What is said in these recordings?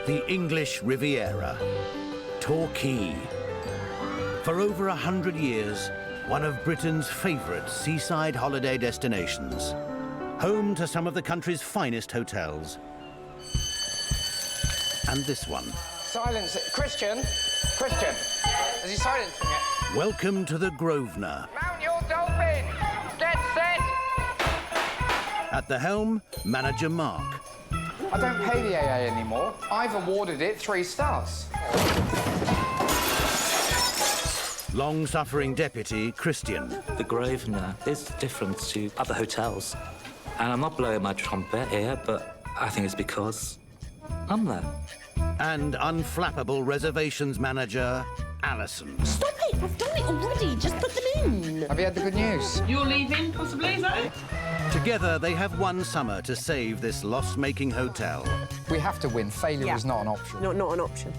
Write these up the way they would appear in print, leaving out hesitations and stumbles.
The English Riviera, Torquay. For over 100 years, one of Britain's favourite seaside holiday destinations. Home to some of the country's finest hotels. And this one. Silence it. Christian! Christian! Is he silencing it? Welcome to the Grosvenor. Mount your dolphin! Get set! At the helm, manager Mark. I don't pay the AA anymore. I've awarded it 3 stars. Long-suffering deputy Christian. The Grosvenor is different to other hotels. And I'm not blowing my trumpet here, but I think it's because I'm there. And unflappable reservations manager Alison. Stop it! I've done it already. Just put them in. Have you had the good news? You're leaving, possibly, is that it? Together, they have one summer to save this loss-making hotel. We have to win. Failure is not an option. Not an option.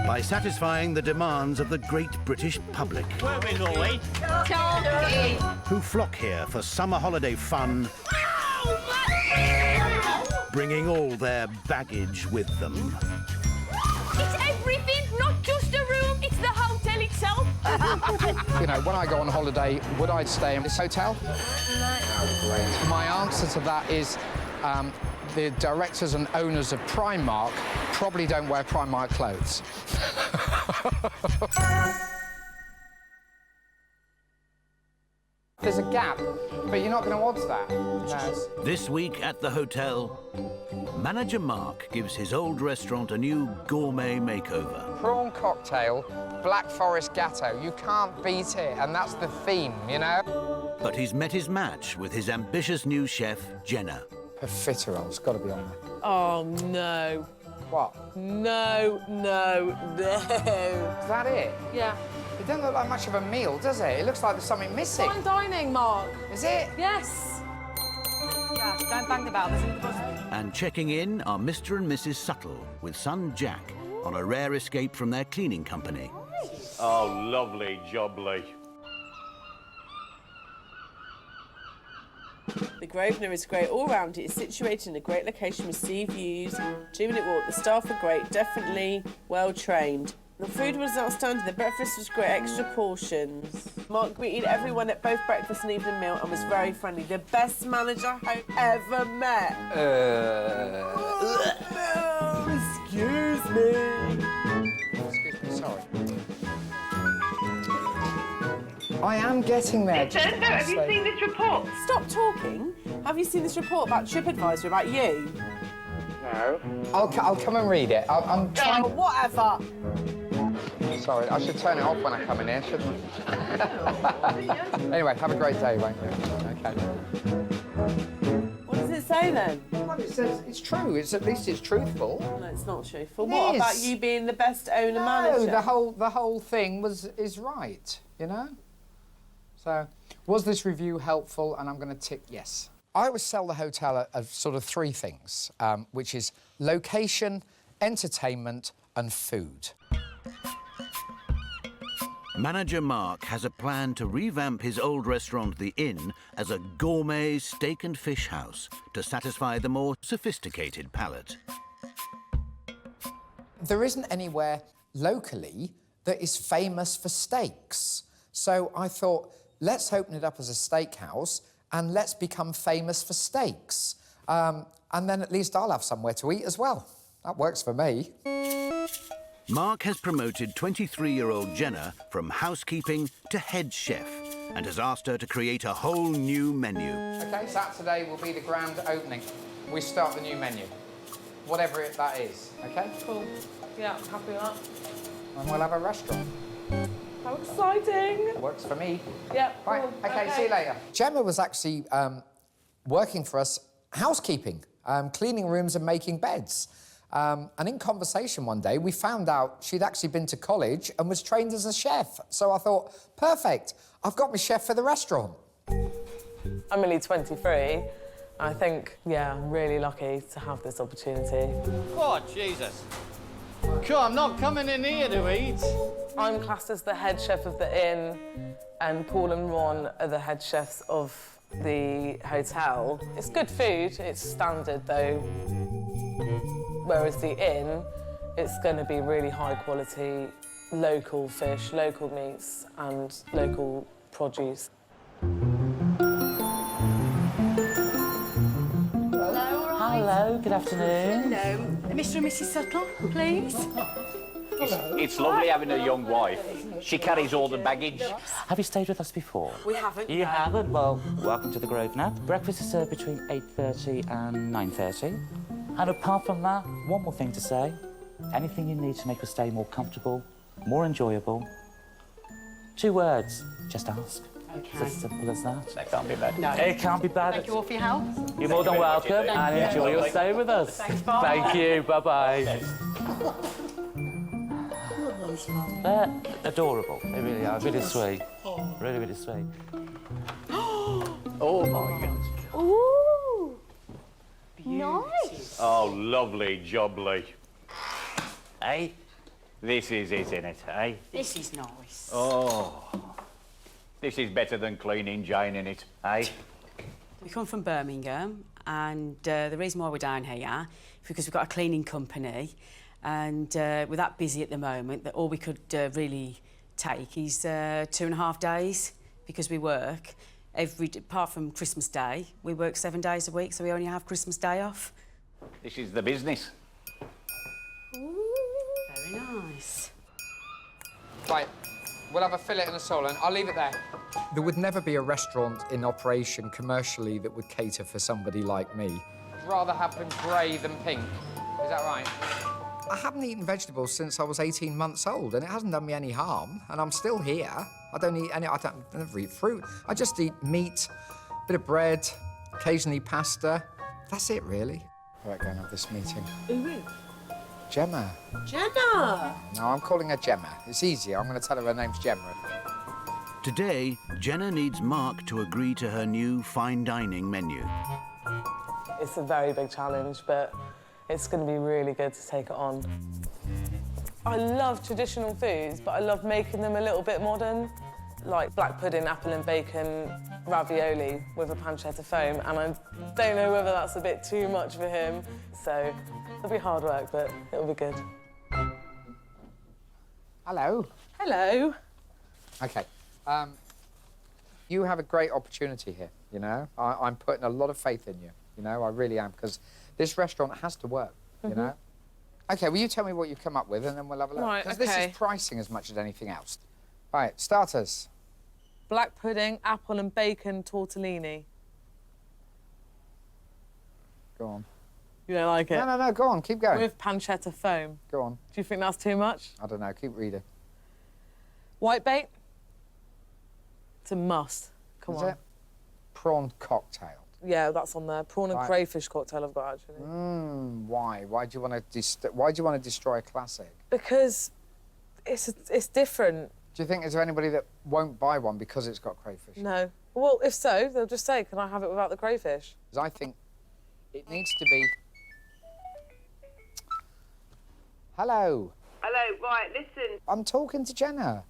By satisfying the demands of the great British public. Where are we, Norway? Torquay. Who flock here for summer holiday fun, bringing all their baggage with them. It's everything, not just a room. It's the hotel itself. You know, when I go on holiday, would I stay in this hotel? No. Great. My answer to that is the directors and owners of Primark probably don't wear Primark clothes. There's a gap, but you're not going to odds that. No. This week at the hotel, manager Mark gives his old restaurant a new gourmet makeover. Prawn cocktail, Black Forest gatto. You can't beat it, and that's the theme, you know? But he's met his match with his ambitious new chef, Jenna. Profiterole's got to be on there. Oh, no. What? No. Is that it? Yeah. It doesn't look like much of a meal, does it? It looks like there's something missing. Fine dining, Mark. Is it? Yes. Yeah, don't bang the bell. There's in the bus. And checking in are Mr. and Mrs. Suttle with son Jack on a rare escape from their cleaning company. Oh, lovely jubbly. The Grosvenor is great all round. It is situated in a great location with sea views, 2-minute walk. The staff are great, definitely well trained. The food was outstanding. The breakfast was great, extra portions. Mark greeted everyone at both breakfast and evening meal and was very friendly. The best manager I've ever met. Excuse me. Excuse me, sorry. I am getting there. Listen, no, have you seen this report? Stop talking. Have you seen this report about TripAdvisor about you? No. I'll come and read it. I'm trying... Oh, whatever. Sorry, I should turn it off when I come in here, shouldn't I? Anyway, have a great day, won't you? OK. What does it say, then? Well, it says it's true. At least it's truthful. No, it's not truthful. It What is. about you being the best owner-manager? No, the whole thing is right, you know? So, was this review helpful? And I'm going to tick yes. I always sell the hotel as sort of 3 things, which is location, entertainment and food. Manager Mark has a plan to revamp his old restaurant, The Inn, as a gourmet steak and fish house to satisfy the more sophisticated palate. There isn't anywhere locally that is famous for steaks. So I thought, let's open it up as a steakhouse and let's become famous for steaks. And then at least I'll have somewhere to eat as well. That works for me. Mark has promoted 23-year-old Jenna from housekeeping to head chef and has asked her to create a whole new menu. OK, Saturday will be the grand opening. We start the new menu, whatever that is, OK? Cool. Yeah, I'm happy with that. And we'll have a restaurant. How exciting. Works for me. Yeah, Right, cool. OK, see you later. Gemma was actually working for us housekeeping, cleaning rooms and making beds. And in conversation one day, we found out she'd actually been to college and was trained as a chef. So I thought, perfect, I've got my chef for the restaurant. I'm only 23. I think, yeah, I'm really lucky to have this opportunity. Oh, Jesus. Cool, I'm not coming in here to eat. I'm classed as the head chef of the inn, and Paul and Ron are the head chefs of the hotel. It's good food, it's standard, though. Whereas the inn, it's going to be really high quality, local fish, local meats and local produce. Hello, good afternoon. Hello. Mr. and Mrs. Suttle, please. It's lovely having a young wife. She carries all the baggage. Have you stayed with us before? We haven't. You haven't? Well, welcome to the Grosvenor. Breakfast is served between 8:30 and 9:30. And apart from that, one more thing to say. Anything you need to make your stay more comfortable, more enjoyable. 2 words, just ask. Okay. It's as simple as that. That can't be bad. No. It can't be bad. Thank you all for your help. You're more than welcome and enjoy your stay with us. Thanks, bye. Thank you, bye-bye. They're adorable. They really are. Really sweet. Really, really sweet. Oh, my God. Ooh. Nice. Oh, lovely jubbly. Hey? This is it, isn't it, eh? This is nice. Oh. This is better than cleaning Jane, in it, eh? We come from Birmingham, and the reason why we're down here is because we've got a cleaning company, and we're that busy at the moment that all we could really take is 2.5 days because we work apart from Christmas Day. We work 7 days a week, so we only have Christmas Day off. This is the business. Very nice. Right, we'll have a fillet and a sirloin. I'll leave it there. There would never be a restaurant in operation commercially that would cater for somebody like me. I'd rather have them grey than pink. Is that right? I haven't eaten vegetables since I was 18 months old, and it hasn't done me any harm, and I'm still here. I don't eat any, I never eat fruit. I just eat meat, a bit of bread, occasionally pasta. That's it, really. Right, go and have this meeting. Who? Gemma. Jenna! No, I'm calling her Gemma. It's easier. I'm going to tell her her name's Gemma. Today, Jenna needs Mark to agree to her new fine dining menu. It's a very big challenge, but it's going to be really good to take it on. I love traditional foods, but I love making them a little bit modern, like black pudding, apple and bacon, ravioli with a pancetta foam, and I don't know whether that's a bit too much for him, so it'll be hard work, but it'll be good. Hello. Hello. OK. You have a great opportunity here, you know? I'm putting a lot of faith in you, you know? I really am, because this restaurant has to work, you know? OK, well, you tell me what you've come up with, and then we'll have a look. Right, Because OK. this is pricing as much as anything else. Right, starters. Black pudding, apple and bacon tortellini. Go on. You don't like it? No, go on, keep going. With pancetta foam. Go on. Do you think that's too much? I don't know, keep reading. Whitebait? It's a must. Come Is on. it? Prawn cocktail. Yeah, that's on there. Prawn and Right. crayfish cocktail I've got, actually. Why? Why do you want to destroy a classic? Because it's different. Do you think is there anybody that won't buy one because it's got crayfish? No. Well, if so, they'll just say, can I have it without the crayfish? Because I think it needs to be... Hello. Hello, right, listen. I'm talking to Jenna.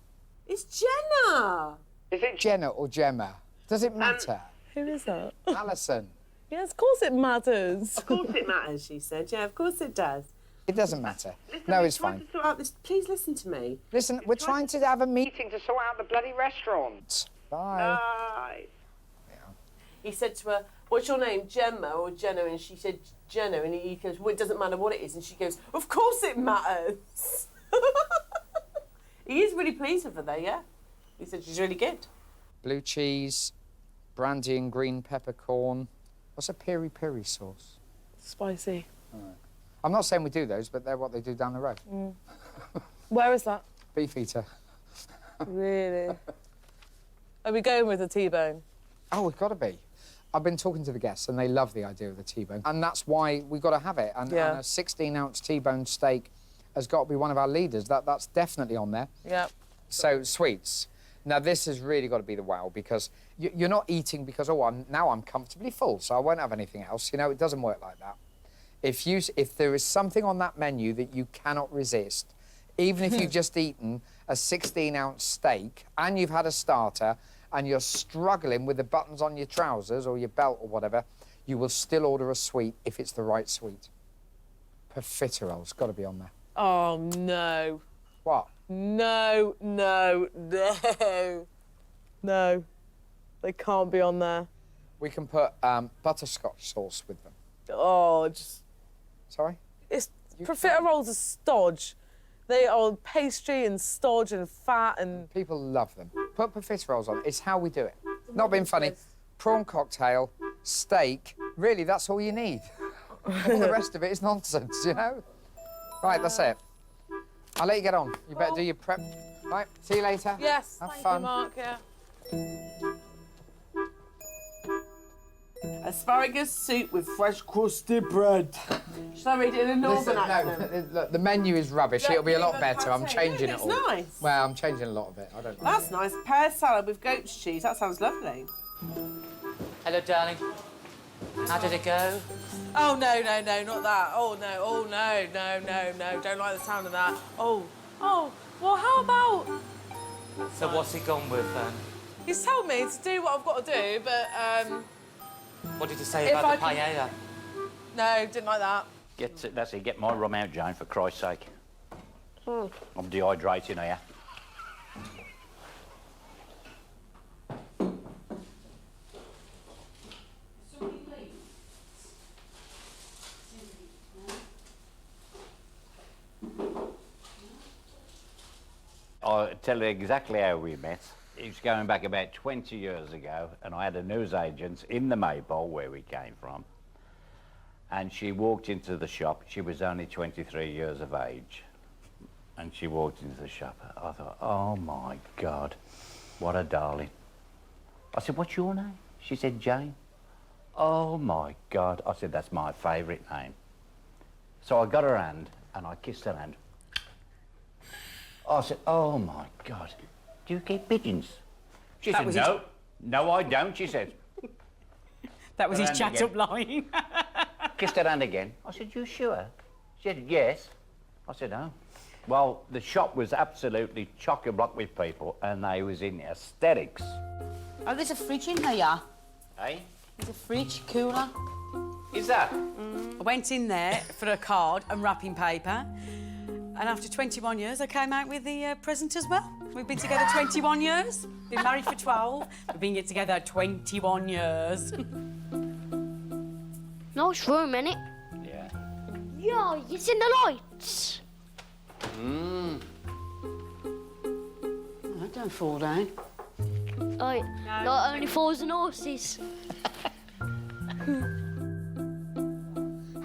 It's Jenna! Is it Jenna or Gemma? Does it matter? Who is that? Alison. Yes, of course it matters. Of course it matters, she said. Yeah, of course it does. It doesn't matter. Listen, No, we're it's trying fine. to sort out this. Please listen to me. Listen, we're trying to have a meeting to sort out the bloody restaurant. Bye. Bye. He said to her, what's your name, Gemma or Jenna? And she said, Jenna. And he goes, well, it doesn't matter what it is. And she goes, of course it matters. He is really pleased with her, though, yeah? He said she's really good. Blue cheese, brandy and green peppercorn. What's a peri-peri sauce? Spicy. I'm not saying we do those, but they're what they do down the road. Where is that? Beef eater. Really? Are we going with the T-bone? Oh, we've got to be. I've been talking to the guests, and they love the idea of the T-bone. And that's why we've got to have it. And, Yeah. and a 16-ounce T-bone steak has got to be one of our leaders. That's definitely on there. Yeah. So, sweets. Now, this has really got to be the wow, because you're not eating because, oh, now I'm comfortably full, so I won't have anything else. You know, it doesn't work like that. If there is something on that menu that you cannot resist, even if you've just eaten a 16-ounce steak and you've had a starter and you're struggling with the buttons on your trousers or your belt or whatever, you will still order a sweet if it's the right sweet. Profiteroles, got to be on there. Oh, no. What? No, no, no. No. They can't be on there. We can put butterscotch sauce with them. Oh, just... Sorry? It's... Profiteroles are stodge. They are pastry and stodge and fat and... People love them. Put profiteroles on. It's how we do it. Not being funny. Prawn cocktail, steak. Really, that's all you need. All the rest of it is nonsense, you know? Right, that's it. I'll let you get on. You better do your prep. Right, see you later. Yes, have thank fun. you, Mark, yeah. Asparagus soup with fresh crusted bread. Shall I read it in a northern accent? No, look, the menu is rubbish. It'll be a lot better. I'm changing it all. It's nice. Well, I'm changing a lot of it. I don't know. That's nice. Pear salad with goat's cheese. That sounds lovely. Hello, darling. How did it go? Oh, no, no, no, not that. Oh, no, oh, no, no, no, no. Don't like the sound of that. Oh, well, how about... So what's he gone with, then? He's told me to do what I've got to do, but, What did he say about the paella? No, didn't like that. That's it. Get my rum out, Jane, for Christ's sake. I'm dehydrating here. I'll tell you exactly how we met. It's going back about 20 years ago, and I had a newsagent in the Maypole, where we came from, and she walked into the shop. She was only 23 years of age, and she walked into the shop. I thought, oh, my God, what a darling. I said, what's your name? She said, Jane. Oh, my God. I said, that's my favourite name. So I got her hand, and I kissed her hand. I said, oh, my God, do you keep pigeons? She said, no. No, I don't, she said. That was his chat-up line. Kissed her hand again. I said, you sure? She said, yes. I said, oh. Well, the shop was absolutely chock-a-block with people, and they was in hysterics. Oh, there's a fridge in here. Eh? There's a fridge, cooler. Is that? I went in there for a card and wrapping paper, and after 21 years, I came out with the present as well. We've been together 21 years. Been married for 12. We've been together 21 years. Nice room, innit? Yeah. Yeah, you seen the lights? Oh, don't fall down. Oh, not only fools and horses.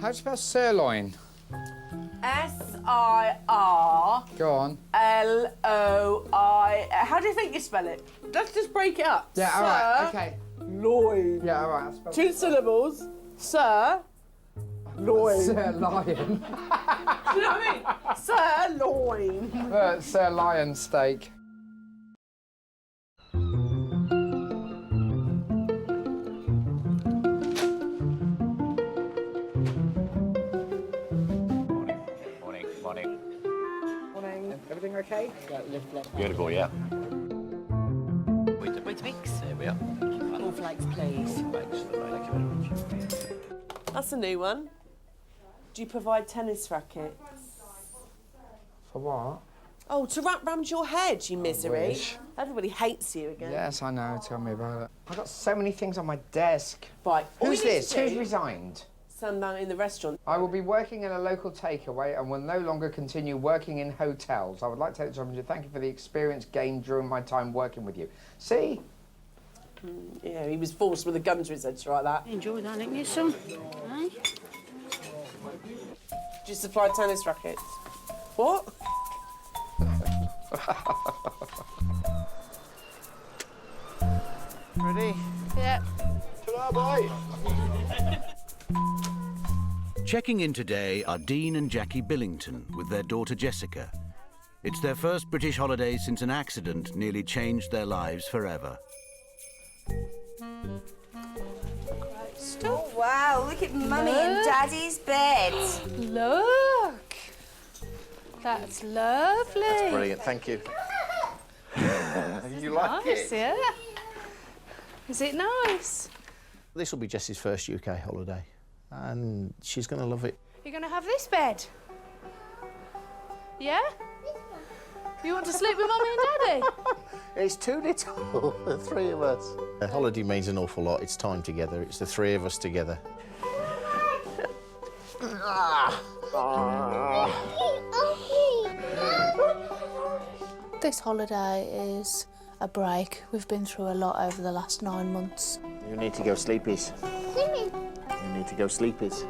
How do you spell sirloin? S-I-R... Go on. L-O-I... How do you think you spell it? Let's just break it up. Yeah, all right, OK. Loin. Yeah, all right, I'll spell 2 syllables. Sir... Loin. Sirloin. Do you know what I mean? Sirloin. Sirloin steak. Everything okay? Beautiful, yeah. Weetabix. There we are. All flakes, please. Thanks very much. That's a new one. Do you provide tennis rackets? For what? Oh, to wrap round your head, you misery. wish. Everybody hates you again. Yes, I know. Tell me about it. I've got so many things on my desk. Right. all Who's you need this? to do- Who's resigned? Stand down in the restaurant. I will be working in a local takeaway and will no longer continue working in hotels. I would like to take this opportunity to thank you for the experience gained during my time working with you. See? Yeah, he was forced with a gun to his head to write that. Enjoy that, didn't you, son? Eh? Do you supply tennis rackets? What? Ready? Yeah. Ta-da, boy! Checking in today are Dean and Jackie Billington with their daughter Jessica. It's their first British holiday since an accident nearly changed their lives forever. Oh, wow, look at Mummy and Daddy's bed. Look. That's lovely. That's brilliant, thank you. You like Nice, it? yeah. Is it nice? This will be Jessie's first UK holiday, and she's going to love it. You're going to have this bed? Yeah? You want to sleep with Mummy and Daddy? It's too little, the three of us. A holiday means an awful lot. It's time together. It's the three of us together. This holiday is a break. We've been through a lot over the last 9 months. You need to go sleepies. You need to go sleepies.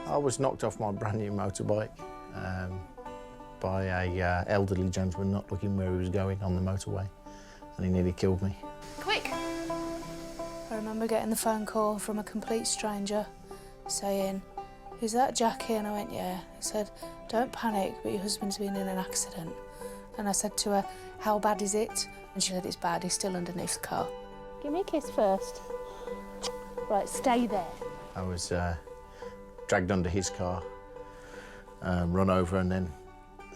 I was knocked off my brand new motorbike by a elderly gentleman not looking where he was going on the motorway, and he nearly killed me. Quick! I remember getting the phone call from a complete stranger saying, "Is that Jackie?" And I went, "Yeah." He said, "Don't panic, but your husband's been in an accident." And I said to her, "How bad is it?" And she said, "It's bad, he's still underneath the car." Give me a kiss first. Right, stay there. I was dragged under his car, run over and then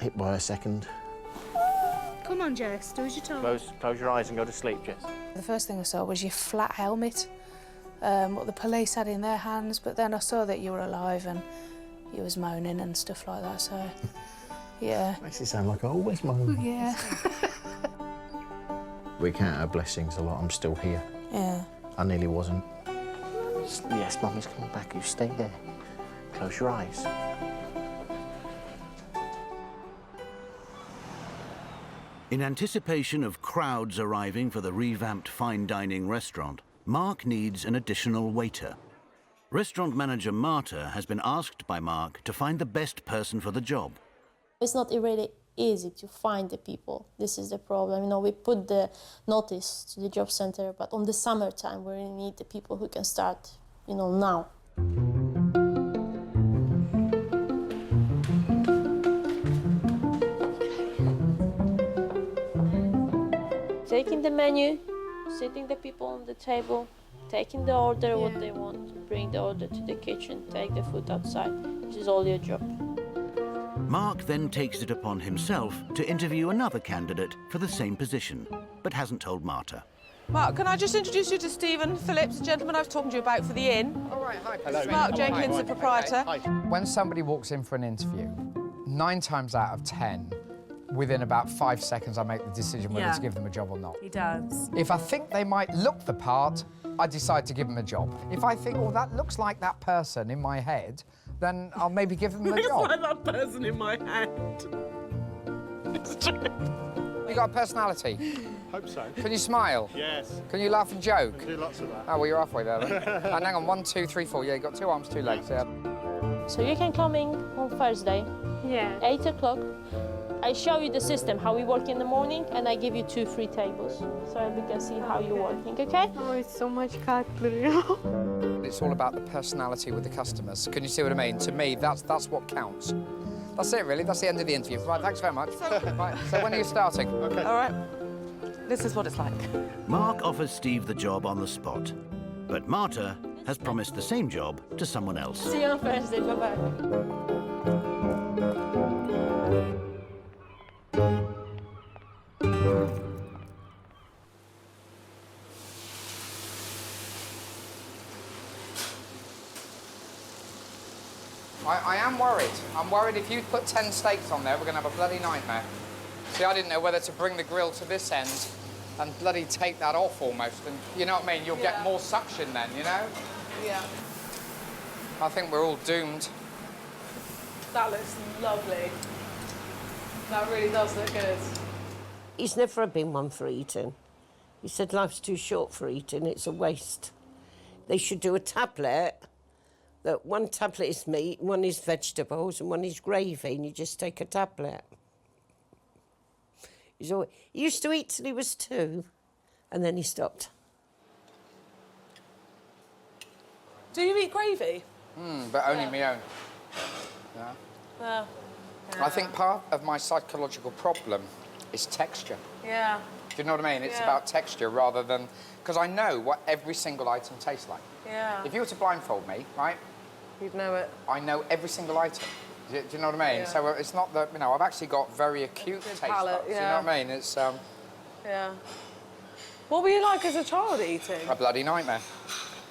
hit by a second. Come on, Jess, do as you're told. Close your eyes and go to sleep, Jess. The first thing I saw was your flat helmet, what the police had in their hands, but then I saw that you were alive and you was moaning and stuff like that, so, yeah. Makes it sound like I always moan. Yeah. We count our blessings a lot. I'm still here. Yeah. I nearly wasn't. Yes, Mummy's coming back. You stay there. Close your eyes. In anticipation of crowds arriving for the revamped fine dining restaurant, Mark needs an additional waiter. Restaurant manager Marta has been asked by Mark to find the best person for the job. It's not really easy to find the people. This is the problem. You know, we put the notice to the job center, but on the summertime, we really need the people who can start, you know, now. Taking the menu, sitting the people on the table, taking the order, what they want, bring the order to the kitchen, take the food outside. This is all your job. Mark then takes it upon himself to interview another candidate for the same position, but hasn't told Marta. Mark, can I just introduce you to Stephen Phillips, the gentleman I was talking to you about for the inn? All right, hi. This is Mark Jenkins, the proprietor. When somebody walks in for an interview, 9 times out of 10, within about 5 seconds, I make the decision whether to give them a job or not. He does. If I think they might look the part, I decide to give them a job. If I think, oh, that looks like that person in my head, then I'll maybe give them a job. Looks like that person in my head. It's true. You got a personality? Hope so. Can you smile? Yes. Can you laugh and joke? I do lots of that. Oh, well, you're halfway there, then. And hang on, 1, 2, 3, 4. Yeah, you got 2 arms, 2 legs, yeah. So you can come in on Thursday, 8 o'clock. I show you the system, how we work in the morning, and I give you 2 free tables, so we can see how you're working, okay? Oh, it's so much cutlery. It's all about the personality with the customers. Can you see what I mean? To me, that's what counts. That's it, really. That's the end of the interview. Right, thanks very much. Right, so when are you starting? Okay. All right. This is what it's like. Mark offers Steve the job on the spot, but Marta has promised the same job to someone else. See you on Thursday, bye-bye. I am worried. I'm worried if you put 10 steaks on there, we're going to have a bloody nightmare. See, I didn't know whether to bring the grill to this end and bloody take that off almost. And you know what I mean? You'll get more suction then, you know? Yeah. I think we're all doomed. That looks lovely. That really does look good. He's never been one for eating. He said life's too short for eating, it's a waste. They should do a tablet, that 1 tablet is meat, 1 is vegetables, and 1 is gravy, and you just take a tablet. He used to eat till he was 2, and then he stopped. Do you eat gravy? But only my own. Yeah. I think part of my psychological problem is texture. Yeah. Do you know what I mean? It's about texture rather than... Because I know what every single item tastes like. Yeah. If you were to blindfold me, right? You'd know it. I know every single item. Do you know what I mean? Yeah. So it's not that, you know, I've actually got very acute taste palate, buds. You know what I mean? It's Yeah. What were you like as a child eating? a bloody nightmare.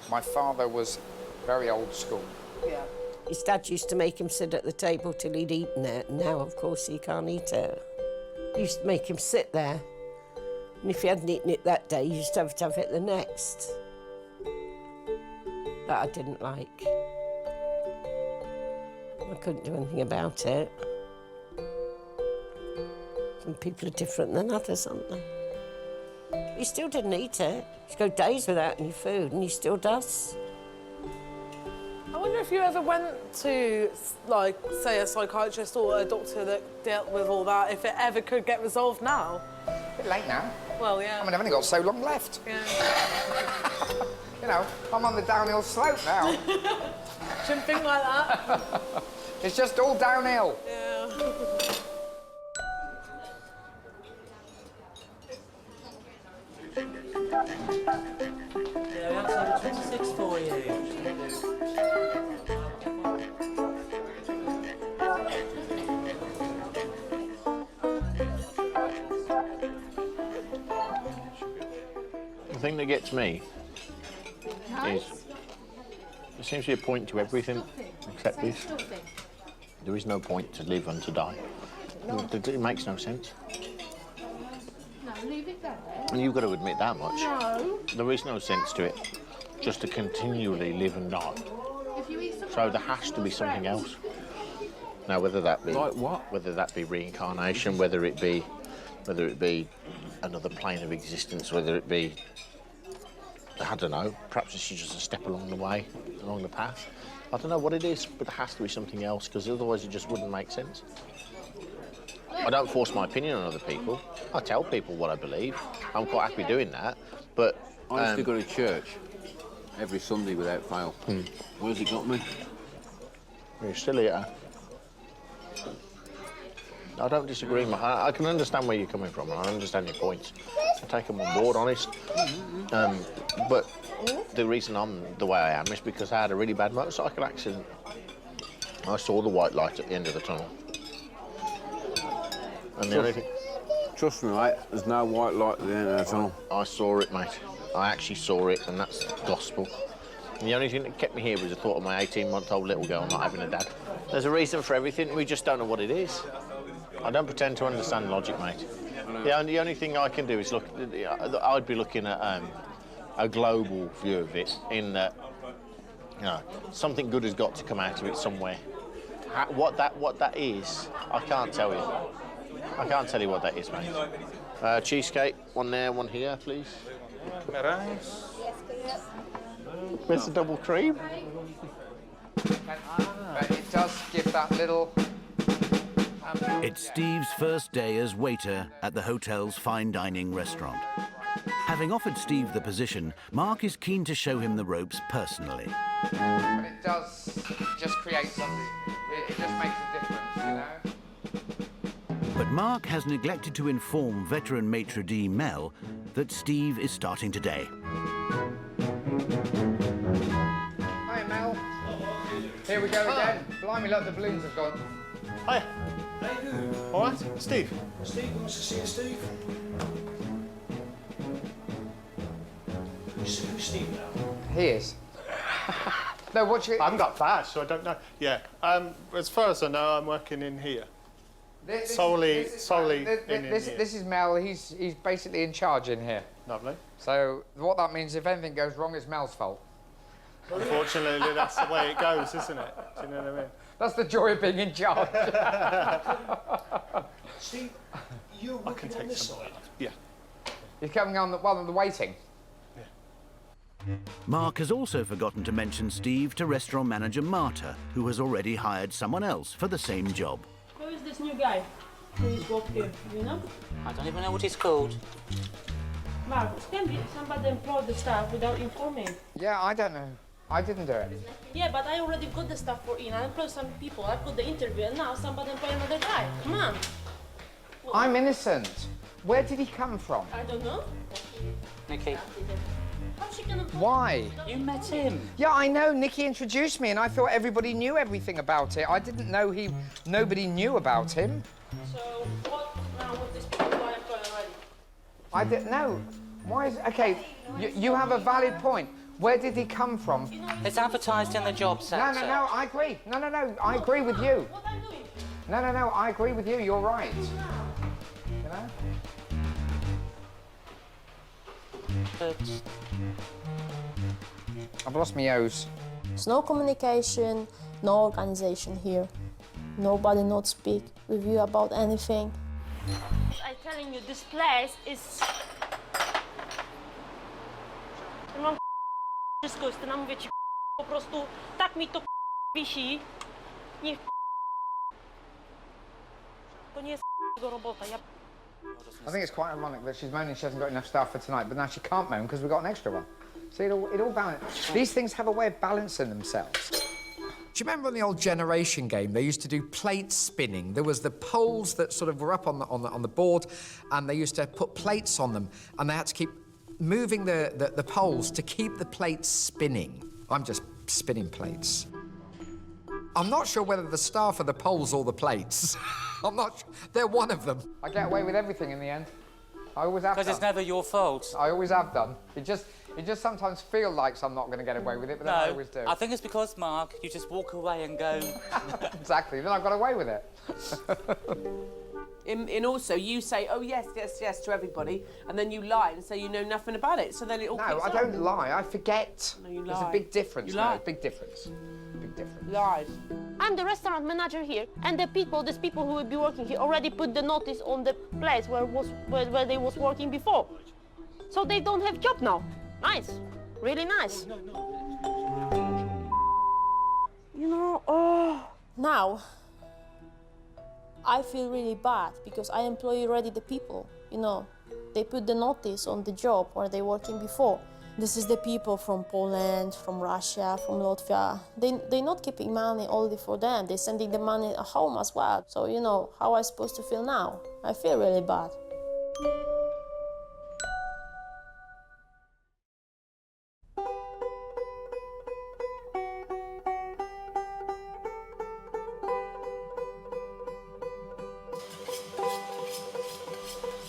My father was very old school. Yeah. His dad used to make him sit at the table till he'd eaten it. Now, of course, he can't eat it. He used to make him sit there. And if he hadn't eaten it that day, he used to have it the next. That I didn't like. I couldn't do anything about it. Some people are different than others, aren't they? He still didn't eat it. He'd go days without any food, and he still does. I wonder if you ever went to, like, say, a psychiatrist or a doctor that dealt with all that, if it ever could get resolved now. A bit late now. Well, yeah. I mean, I've only got so long left. Yeah. You know, I'm on the downhill slope now. Shouldn't think like that. It's just all downhill. Yeah. Yeah, we have some 26 for you. The thing that gets me is there seems to be a point to everything except this. There is no point to live and to die. It makes no sense. No, leave it there. And you've got to admit that much. No. There is no sense to it, just to continually live and die. If you eat So there has to be something else. Now, whether that be Like what? Whether that be reincarnation, whether it be another plane of existence, whether it be, I don't know, perhaps it's just a step along the way, along the path. I don't know what it is, but there has to be something else, because otherwise it just wouldn't make sense. I don't force my opinion on other people. I tell people what I believe. I'm quite happy doing that, but... I used to go to church every Sunday without fail. Where's it got me? You're still here. I don't disagree. I can understand where you're coming from, and I understand your points. I take them on board, honest. But the reason I'm the way I am is because I had a really bad motorcycle accident. I saw the white light at the end of the tunnel. And the only thing... Trust me, mate, there's no white light at the end of the tunnel. I saw it, mate. I actually saw it, and that's gospel. And the only thing that kept me here was the thought of my 18-month-old little girl not having a dad. There's a reason for everything, we just don't know what it is. I don't pretend to understand logic, mate. The only thing I can do is look... I'd be looking at a global view of it, in that, you know, something good has got to come out of it somewhere. What that is, I can't tell you. I can't tell you what that is, mate. Cheesecake, one there, one here, please. Where's the double cream? But it does give that little... It's Steve's first day as waiter at the hotel's fine dining restaurant. Having offered Steve the position, Mark is keen to show him the ropes personally. But it does just create something. It just makes a difference, you know? But Mark has neglected to inform veteran maitre d' Mel that Steve is starting today. Hi, Mel. Here we go again. Blimey, look, the balloons have gone. Hi. All right, Steve. Steve wants to see you, Steve. Who's Steve now? He is. No, what you... I haven't got badge, so I don't know. Yeah. As far as I know, I'm working in here. Solely in here. This is Mel. He's basically in charge in here. Lovely. So what that means, if anything goes wrong, it's Mel's fault. Unfortunately, that's the way it goes, isn't it? Do you know what I mean? That's the joy of being in charge. Steve, you're working on this side? Yeah. You're coming on the waiting? Yeah. Mark has also forgotten to mention Steve to restaurant manager Marta, who has already hired someone else for the same job. Who is this new guy who is working here, you know? I don't even know what he's called. Mark, can be somebody employed the staff without informing. Yeah, I don't know. I didn't do it. Yeah, but I already got the stuff for in. I employed some people. I got the interview, and now somebody employed another guy. Come on. Well, I'm innocent. Where did he come from? I don't know. Nikki. How she can employ... Why? You met him. Yeah, I know. Nikki introduced me, and I thought everybody knew everything about it. I didn't know nobody knew about him. So what now with this people I employed already? I didn't know. Why is... OK, you have a valid point. Where did he come from? It's advertised in the job centre. No, I agree. No, I agree with you. No, I agree with you. You're right. You know? But... I've lost my O's. There's no communication, no organization here. Nobody not speak with you about anything. I'm telling you, this place is... Mam wszystko, Justyna, mówię ci, po prostu tak mi to wisi. Niech to nie jest jego robota. I think it's quite ironic that she's moaning she hasn't got enough staff for tonight, but now she can't moan because we've got an extra one. See, it all balances. These things have a way of balancing themselves. Do you remember on the old Generation game, they used to do plate spinning? There was the poles that sort of were up on the board, and they used to put plates on them, and they had to keep moving the poles to keep the plates spinning. I'm just spinning plates. I'm not sure whether the staff are the poles or the plates. I'm not sure. They're one of them. I get away with everything in the end. I always have done. Because it's never your fault. I always have done. It just sometimes feels like I'm not going to get away with it, but then I always do. I think it's because, Mark, you just walk away and go... Exactly, then I've got away with it. In also, you say, oh, yes, to everybody, and then you lie and say you know nothing about it, so then it all No, kicks I off. don't lie, I forget. No, you There's a lie. big difference. You lie. No, big difference. Big difference. Lies. I'm the restaurant manager here, and these people who will be working here already put the notice on the place where they was working before. So they don't have job now. Nice. Really nice. You know, now I feel really bad because I employ already the people, you know. They put the notice on the job where they working before. This is the people from Poland, from Russia, from Latvia. They're not keeping money only for them. They're sending the money at home as well. So, you know, how am I supposed to feel now? I feel really bad.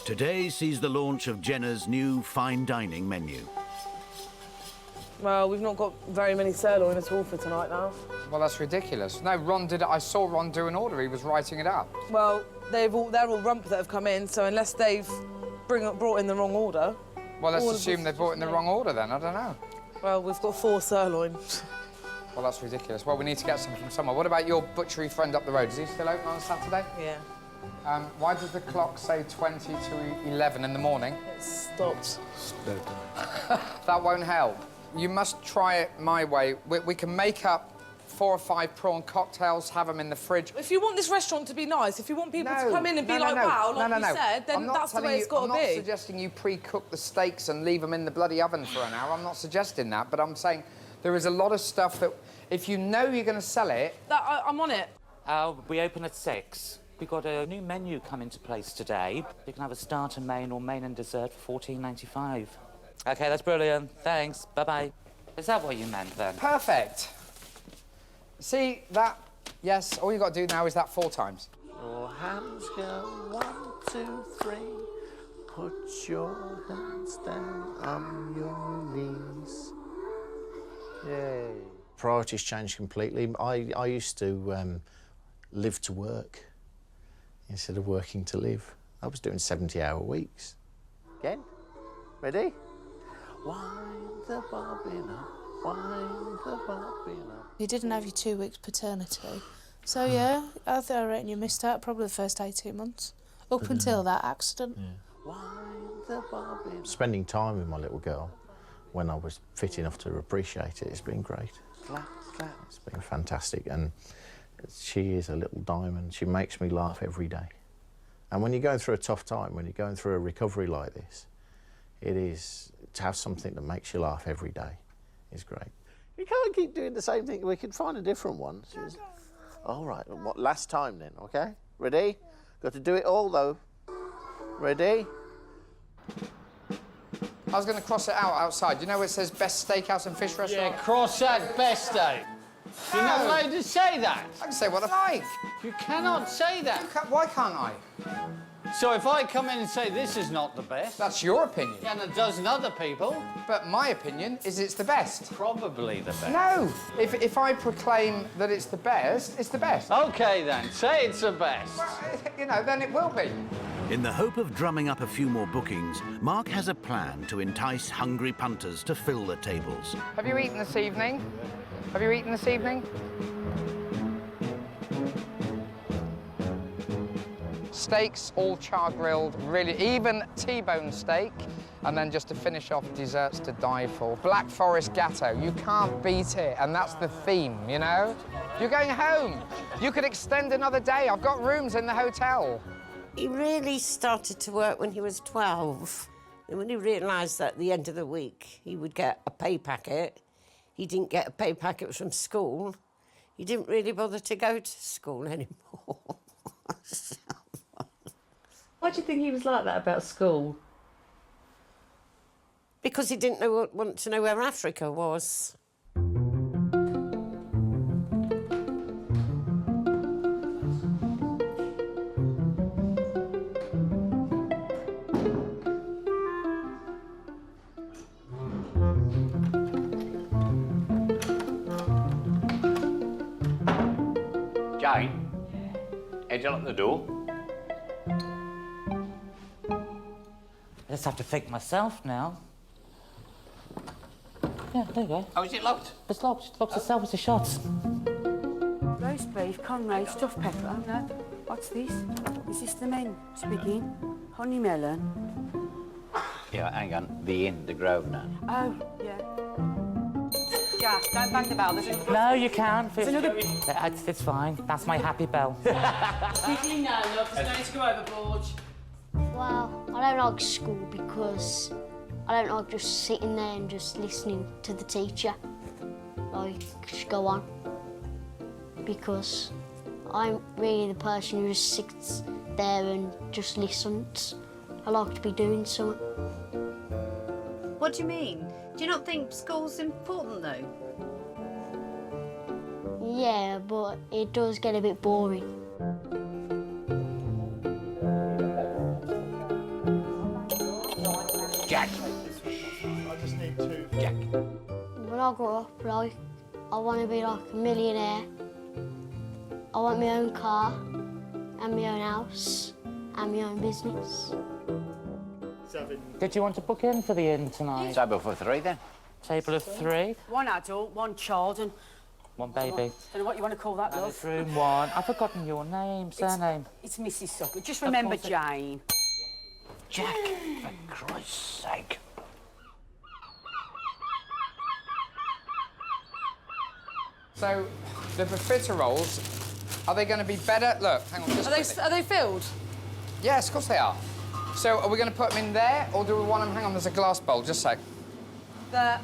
Today sees the launch of Jenna's new fine dining menu. Well, we've not got very many sirloin at all for tonight now. Well, that's ridiculous. No, Ron did it. I saw Ron do an order. He was writing it up. Well, they're all rump that have come in, so unless they've brought in the wrong order... Well, let's assume they brought in the wrong order then. I don't know. Well, we've got 4 sirloin. Well, that's ridiculous. Well, we need to get some from somewhere. What about your butchery friend up the road? Is he still open on Saturday? Yeah. Why does the clock say 20 to 11 in the morning? It stopped. That won't help. You must try it my way. We can make up 4 or 5 prawn cocktails, have them in the fridge. If you want this restaurant to be nice, if you want people to come in and be like, wow, like you said, then that's the way it's got to be. I'm not suggesting you pre-cook the steaks and leave them in the bloody oven for an hour. I'm not suggesting that, but I'm saying there is a lot of stuff that, if you know you're going to sell it... I'm on it. We open at 6. We've got a new menu come into place today. You can have a starter, main, or main and dessert for $14.95. OK, that's brilliant. Thanks. Bye-bye. Is that what you meant, then? Perfect. See, that... Yes, all you've got to do now is that 4 times. Your hands go 1, 2, 3. Put your hands down on your knees. Yay. Priorities changed completely. I used to live to work instead of working to live. I was doing 70-hour weeks. Again? Ready? Wind the bobbin up, wind the bobbin up. You didn't have your 2 weeks paternity. So, yeah, I reckon you missed out probably the first 18 months. Up until that accident. Yeah. Wind the bobbin. Spending time with my little girl when I was fit enough to appreciate it, it's been great. Flat. It's been fantastic, and she is a little diamond. She makes me laugh every day. And when you're going through a tough time, when you're going through a recovery like this, it is, to have something that makes you laugh every day is great. You can't keep doing the same thing. We could find a different one. All right, what, last time then, OK? Ready? Got to do it all, though. Ready? I was going to cross it out outside. You know where it says best steakhouse and fish restaurant? Yeah, cross out best day. You're not allowed to say that. I can say what I like. You cannot say that. Why can't I? So if I come in and say this is not the best... That's your opinion. And a dozen other people... But my opinion is it's the best. Probably the best. No! If I proclaim that it's the best, it's the best. OK, then. Say it's the best. Well, you know, then it will be. In the hope of drumming up a few more bookings, Mark has a plan to entice hungry punters to fill the tables. Have you eaten this evening? Have you eaten this evening? Steaks, all char-grilled, really, even T-bone steak, and then just to finish off, desserts to die for. Black Forest Gatto, you can't beat it, and that's the theme, you know? You're going home. You could extend another day. I've got rooms in the hotel. He really started to work when he was 12. And when he realised that at the end of the week he would get a pay packet, he didn't get a pay packet from school, he didn't really bother to go to school anymore. Why do you think he was like that about school? Because he didn't want to know where Africa was. Jane, head you lock the door? I just have to think myself now. Yeah, there you go. Oh, is it locked? It's locked. It locks itself as it shuts. Roast beef, Conway, stuffed pepper. No. What's this? Is this the main to begin? Honey melon. Yeah, hang on. The inn, the Grosvenor. Oh, yeah. Jack, don't bang the bell. There's a... No, you can't. There's another... It's fine. That's my happy bell. Quickly now, love. There's going to go overboard. Well, I don't like school because I don't like just sitting there and just listening to the teacher. Like, just go on. Because I'm really the person who just sits there and just listens. I like to be doing something. What do you mean? Do you not think school's important, though? Yeah, but it does get a bit boring. Jack. I just need two. Jack. When I grow up, like, I want to be like a millionaire. I want my own car and my own house and my own business. Did you want to book in for the inn tonight? Table for three, then. Table of three. One adult, one child, and... One baby. Don't know what you want to call that, love. Room one. I've forgotten your name, surname. It's Mrs. Sucker. Just remember Jane. Jack, for Christ's sake. So, the profiteroles, are they going to be better? Look, hang on, just Are they filled? Yes, of course they are. So, are we going to put them in there, or do we want them... Hang on, there's a glass bowl, just a sec. There.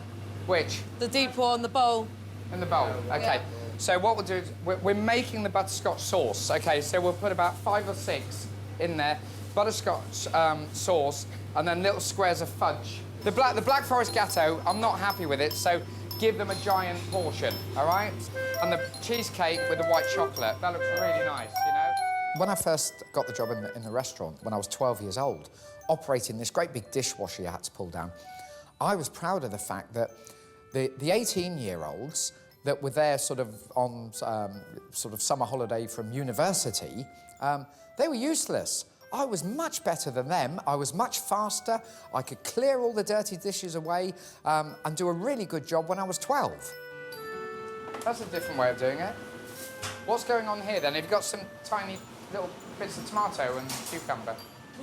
Which? The deep one, the bowl. In the bowl, OK. Yeah. So what we'll do is we're making the butterscotch sauce, OK? So we'll put about 5 or 6 in there, butterscotch sauce, and then little squares of fudge. The Black Forest Gatto, I'm not happy with it, so give them a giant portion, all right? And the cheesecake with the white chocolate, that looks really nice, you know? When I first got the job in the restaurant, when I was 12 years old, operating this great big dishwasher you had to pull down, I was proud of the fact that the 18-year-olds that were there sort of on sort of summer holiday from university, they were useless. I was much better than them. I was much faster. I could clear all the dirty dishes away and do a really good job when I was 12. That's a different way of doing it. What's going on here, then? Have you got some tiny little bits of tomato and cucumber?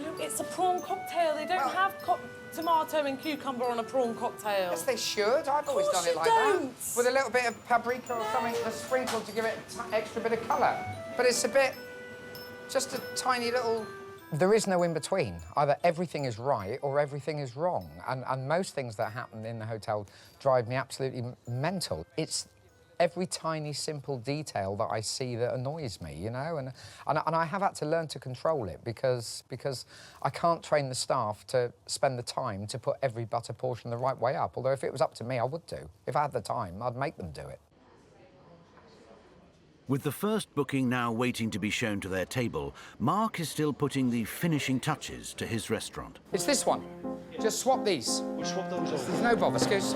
Look, it's a prawn cocktail. They don't have tomato and cucumber on a prawn cocktail. Yes, they should. I've always done it like that. With a little bit of paprika or something that's sprinkled to give it an extra bit of colour. But it's a bit... just a tiny little... There is no in-between. Either everything is right or everything is wrong. And most things that happen in the hotel drive me absolutely mental. It's every tiny, simple detail that I see that annoys me, you know? And I have had to learn to control it because I can't train the staff to spend the time to put every butter portion the right way up. Although if it was up to me, I would do. If I had the time, I'd make them do it. With the first booking now waiting to be shown to their table, Mark is still putting the finishing touches to his restaurant. It's this one. Just swap these. We'll swap those over. There's no bother, excuse.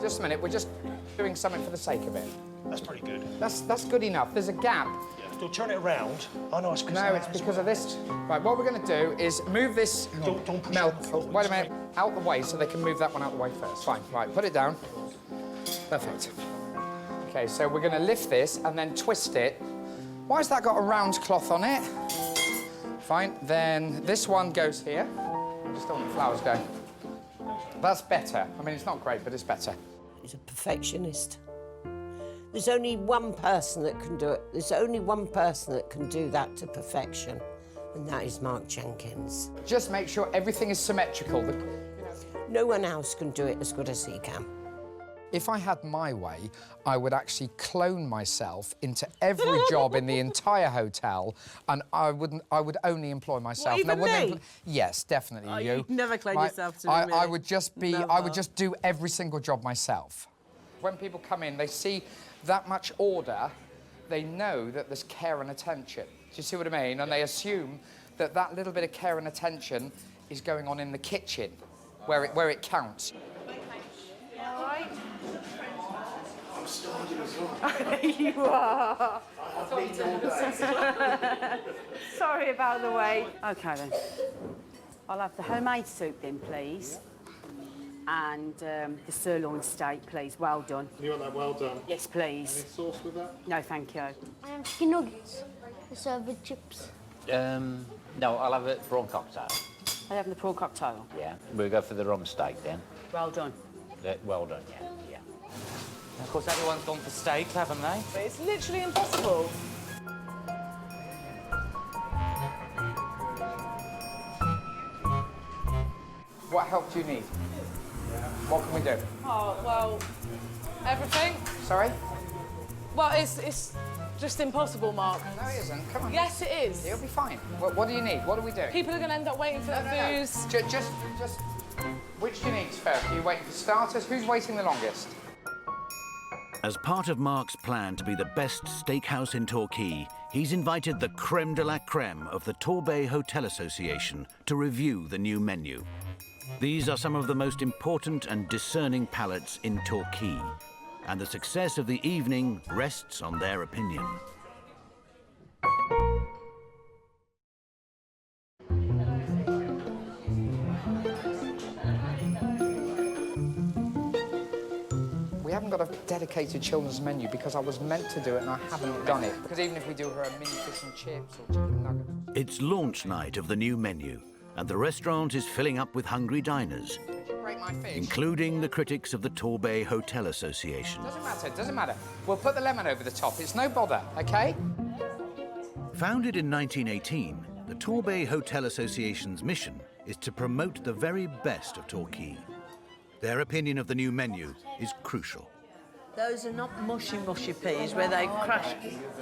Just a minute, we're just doing something for the sake of it. That's pretty good. That's good enough. There's a gap. Yeah. So turn it around. Oh, no, it's because No, it's because of this. Right, what we're going to do is move this Don't push milk. it. Oh, wait a minute. Out the way so they can move that one out the way first. Fine. Right, put it down. Perfect. OK, so we're going to lift this and then twist it. Why has that got a round cloth on it? Fine. Then this one goes here. I just don't want the flowers going. That's better. I mean, it's not great, but it's better. He's a perfectionist. There's only one person that can do it. There's only one person that can do that to perfection, and that is Mark Jenkins. Just make sure everything is symmetrical. No one else can do it as good as he can. If I had my way, I would actually clone myself into every job in the entire hotel, and I would only employ myself. What, even me? Yes, definitely you. You'd never clone yourself to me. I would just be. I would just do every single job myself. When people come in, they see that much order, they know that there's care and attention. Do you see what I mean? And they assume that that little bit of care and attention is going on in the kitchen, where it counts. All right. I'm starving as well. You are. I've eaten all day. Sorry about the wait. OK, then. I'll have the homemade soup then, please. And the sirloin steak, please. Well done. You want that well done? Yes, please. Any sauce with that? No, thank you. Chicken nuggets. Served with chips. No, I'll have a prawn cocktail. I'll have the prawn cocktail. Yeah, we'll go for the rump steak then. Well done. Well done, yeah. Of course, everyone's gone for steak, haven't they? But it's literally impossible. What help do you need? What can we do? Oh, well, everything. Sorry? Well, it's just impossible, Mark. No, it isn't. Come on. Yes, it is. It'll be fine. What do you need? What are we doing? People are going to end up waiting for the booze. Just... Which do you need first? Are you waiting for starters? Who's waiting the longest? As part of Mark's plan to be the best steakhouse in Torquay, he's invited the creme de la creme of the Torquay Hotel Association to review the new menu. These are some of the most important and discerning palates in Torquay, and the success of the evening rests on their opinion. We haven't got a dedicated children's menu because I was meant to do it and I haven't done it. Because even if we do her a mini fish and chips or chicken nuggets... It's launch night of the new menu, and the restaurant is filling up with hungry diners, including the critics of the Torquay Hotel Association. Doesn't matter. We'll put the lemon over the top. It's no bother, OK? Founded in 1918, the Torquay Hotel Association's mission is to promote the very best of Torquay. Their opinion of the new menu is crucial. Those are not mushy peas where they crash.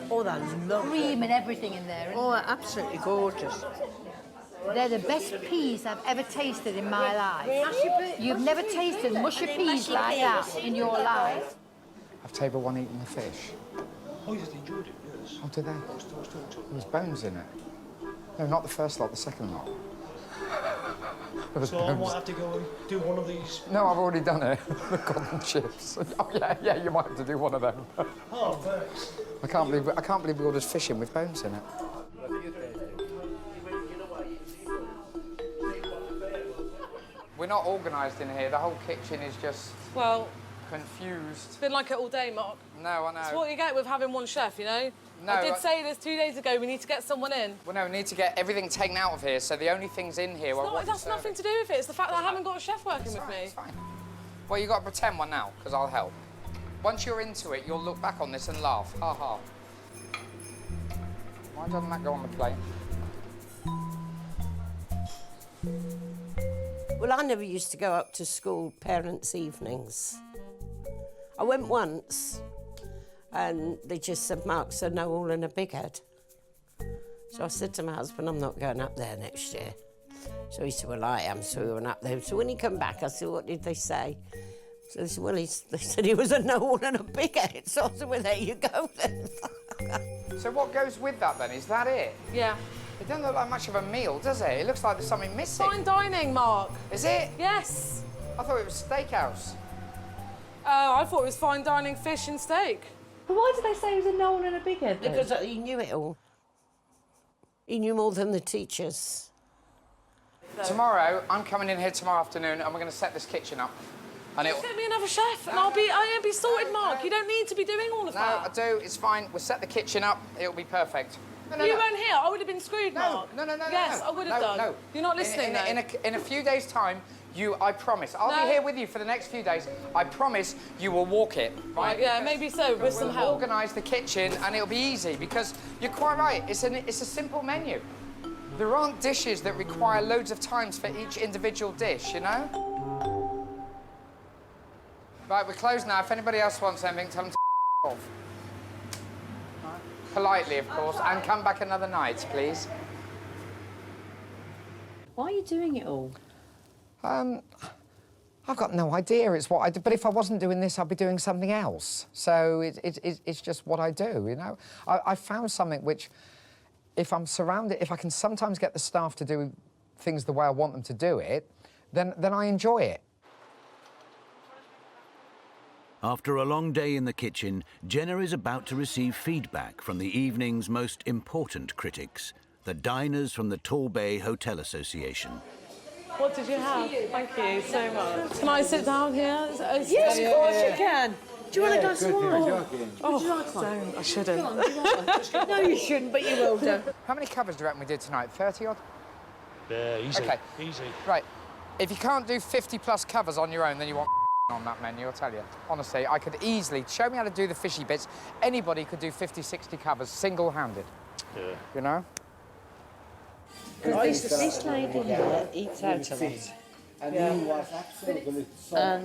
Oh, they're lovely. Cream and everything in there. Oh, they're absolutely gorgeous. They're the best peas I've ever tasted in my life. You've never tasted mushy peas like that in your life. Have table one eaten the fish? Oh, yes, they enjoyed it, yes. Oh, did they? There was bones in it. No, not the first lot, the second lot. So I might have to go and do one of these. No, I've already done it. The cotton chips. Oh yeah, you might have to do one of them. Oh, thanks. I can't believe we ordered fish in with bones in it. We're not organised in here. The whole kitchen is just confused. It's been like it all day, Mark. No, I know. It's what you get with having one chef, you know? No, I did say this 2 days ago, we need to get someone in. Well, no, we need to get everything taken out of here, so the only things in here are what That's nothing to do with it. It's the fact that I haven't got a chef working with me. It's fine. Well, you've got to pretend one now, because I'll help. Once you're into it, you'll look back on this and laugh. Ha ha. Why doesn't that go on the plate? Well, I never used to go up to school parents' evenings. I went once, and they just said, Mark said, no, all in a big head. So I said to my husband, I'm not going up there next year. So he said, well, I am, so we went up there. So when he came back, I said, what did they say? So they said, well, they said he was a no all in a big head. So I said, well, there you go then. So what goes with that then? Is that it? Yeah. It doesn't look like much of a meal, does it? It looks like there's something missing. Fine dining, Mark. Is it? Yes. I thought it was steakhouse. I thought it was fine dining fish and steak. But why did they say he was a Noel and a big head then? Because he knew it all. He knew more than the teachers. Tomorrow, I'm coming in here tomorrow afternoon and we're going to set this kitchen up. And Just get me another chef and I'll be sorted, Mark. You don't need to be doing all of that. No, I do. It's fine. We'll set the kitchen up. It'll be perfect. You weren't here. I would have been screwed, Mark. No. Yes, I would have done. No. You're not listening, in a few days' time, I promise, I'll be here with you for the next few days. I promise you will walk it, right? Yeah, maybe so, with some help. We'll organise the kitchen and it'll be easy because you're quite right. It's a simple menu. There aren't dishes that require loads of times for each individual dish, you know? Right, we're closed now. If anybody else wants anything, tell them to off. Right. Politely, of course, and come back another night, please. Why are you doing it all? I've got no idea. It's what I do. But if I wasn't doing this, I'd be doing something else. So it's just what I do, you know? I found something which, if I'm surrounded, if I can sometimes get the staff to do things the way I want them to do it, then I enjoy it. After a long day in the kitchen, Jenna is about to receive feedback from the evening's most important critics, the diners from the Torquay Hotel Association. What did you have? Thank you so much. Can I sit down here? Yes, of course you can. Do you want a glass of wine? Would you like one? Don't. I shouldn't. Go on, do you want one? No, you shouldn't, but you will do. How many covers do you reckon we did tonight? 30-odd? Yeah, easy. OK. Easy. Right. If you can't do 50-plus covers on your own, then you want on that menu, I'll tell you. Honestly, I could easily... Show me how to do the fishy bits. Anybody could do 50, 60 covers, single-handed. Yeah. You know? Because this lady here eats out a lot. And he was absolutely And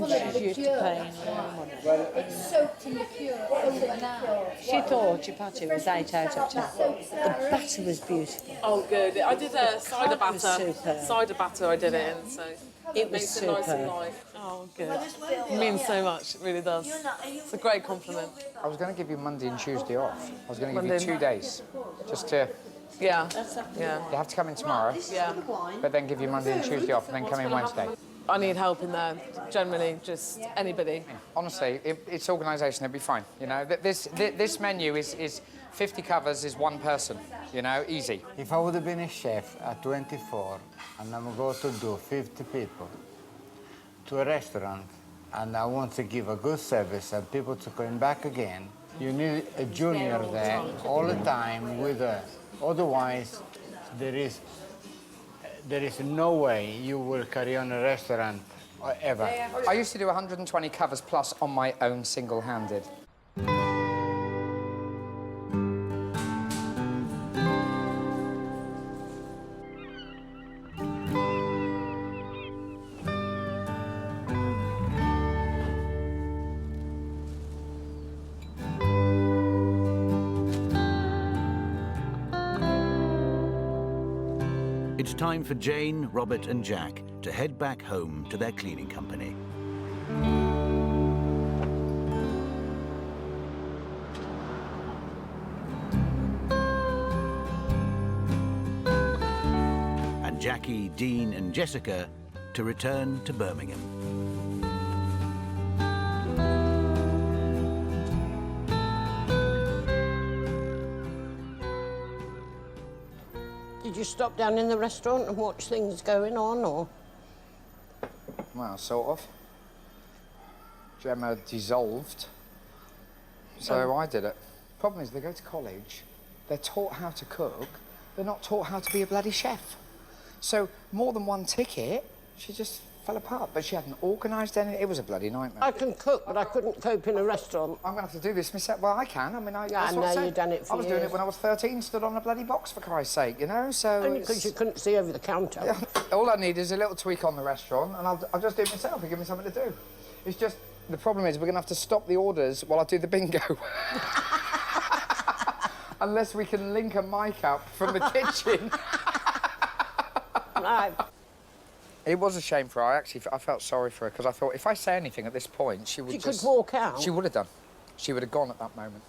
she's used to paying money. It's soaked in liqueur overnight. She thought chapati was 8 out of 10. The batter was beautiful. Oh, good. I did a cider cod was batter. superb. Cider batter I did it in, so... It was makes it nice and superb. light. Oh, good. It means so much. It really does. It's a great compliment. I was going to give you Monday and Tuesday off. I was going to give Monday. you 2 days, just to... Yeah. Yeah. You have to come in tomorrow, Yeah. but then give you Monday and Tuesday off, and then come in Wednesday. I need help in there, generally, just anybody. Honestly, it's organisation, it'll be fine, you know. This menu is 50 covers is one person, you know, easy. If I would have been a chef at 24 and I'm going to do 50 people to a restaurant and I want to give a good service and people to come back again, you need a junior there all the time with a... Otherwise, there is no way you will carry on a restaurant ever. I used to do 120 covers plus on my own single-handed. It's time for Jane, Robert and Jack to head back home to their cleaning company. And Jackie, Dean and Jessica to return to Birmingham. Did you stop down in the restaurant and watch things going on, or...? Well, sort of. Gemma dissolved, so I did it. Problem is, they go to college, they're taught how to cook, they're not taught how to be a bloody chef. So, more than one ticket, she just fell apart, but she hadn't organised anything. It was a bloody nightmare. I can cook, but I couldn't cope in a restaurant. I'm going to have to do this myself. Well, I can. I mean, I that's what I know said. you've done it for I was doing years. it when I was 13, stood on a bloody box, for Christ's sake, you know, so... Only because you couldn't see over the counter. Yeah, all I need is a little tweak on the restaurant, and I'll just do it myself and give me something to do. It's just, the problem is we're going to have to stop the orders while I do the bingo. Unless we can link a mic up from the kitchen. Right. It was a shame for her. I felt sorry for her, because I thought if I say anything at this point, she would She could walk out. She would have done. She would have gone at that moment.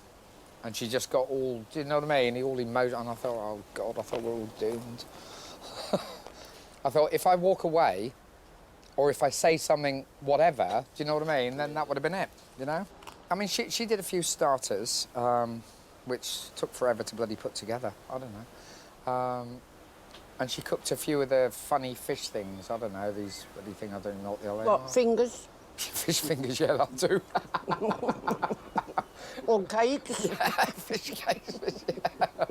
And she just got all, do you know what I mean? All emotional, and I thought, oh, God, I thought we're all doomed. I thought, if I walk away, or if I say something, whatever, do you know what I mean, then that would have been it, you know? I mean, she did a few starters, which took forever to bloody put together. I don't know. And she cooked a few of the funny fish things. I don't know, these bloody thing, I don't even know what the hell they are. What, fingers? Fish fingers, yeah, that'll do. Or cakes? Yeah, fish cakes, yeah.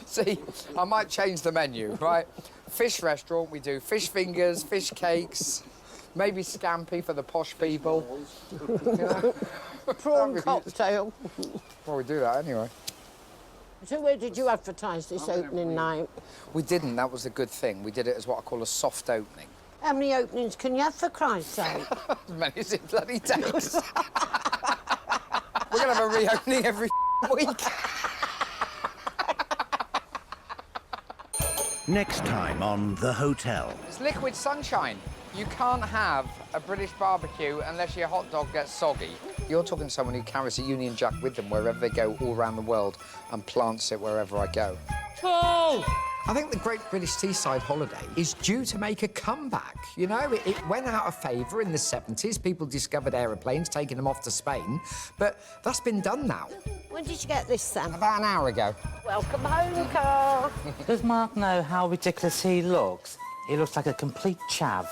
See, I might change the menu, right? Fish restaurant, we do fish fingers, fish cakes, maybe scampi for the posh people. You know? Prawn cocktail. Well, we do that anyway. So where did you advertise this opening night? We didn't, that was a good thing. We did it as what I call a soft opening. How many openings can you have, for Christ's sake? As many as it bloody takes. We're going to have a reopening every week. Next time on The Hotel. It's liquid sunshine. You can't have a British barbecue unless your hot dog gets soggy. You're talking to someone who carries a Union Jack with them wherever they go all around the world and plants it wherever I go. Oh! I think the Great British Seaside Holiday is due to make a comeback. You know, it went out of favour in the 70s. People discovered aeroplanes, taking them off to Spain. But that's been done now. When did you get this, Sam? About an hour ago. Welcome home, Carl. Does Mark know how ridiculous he looks? He looks like a complete chav.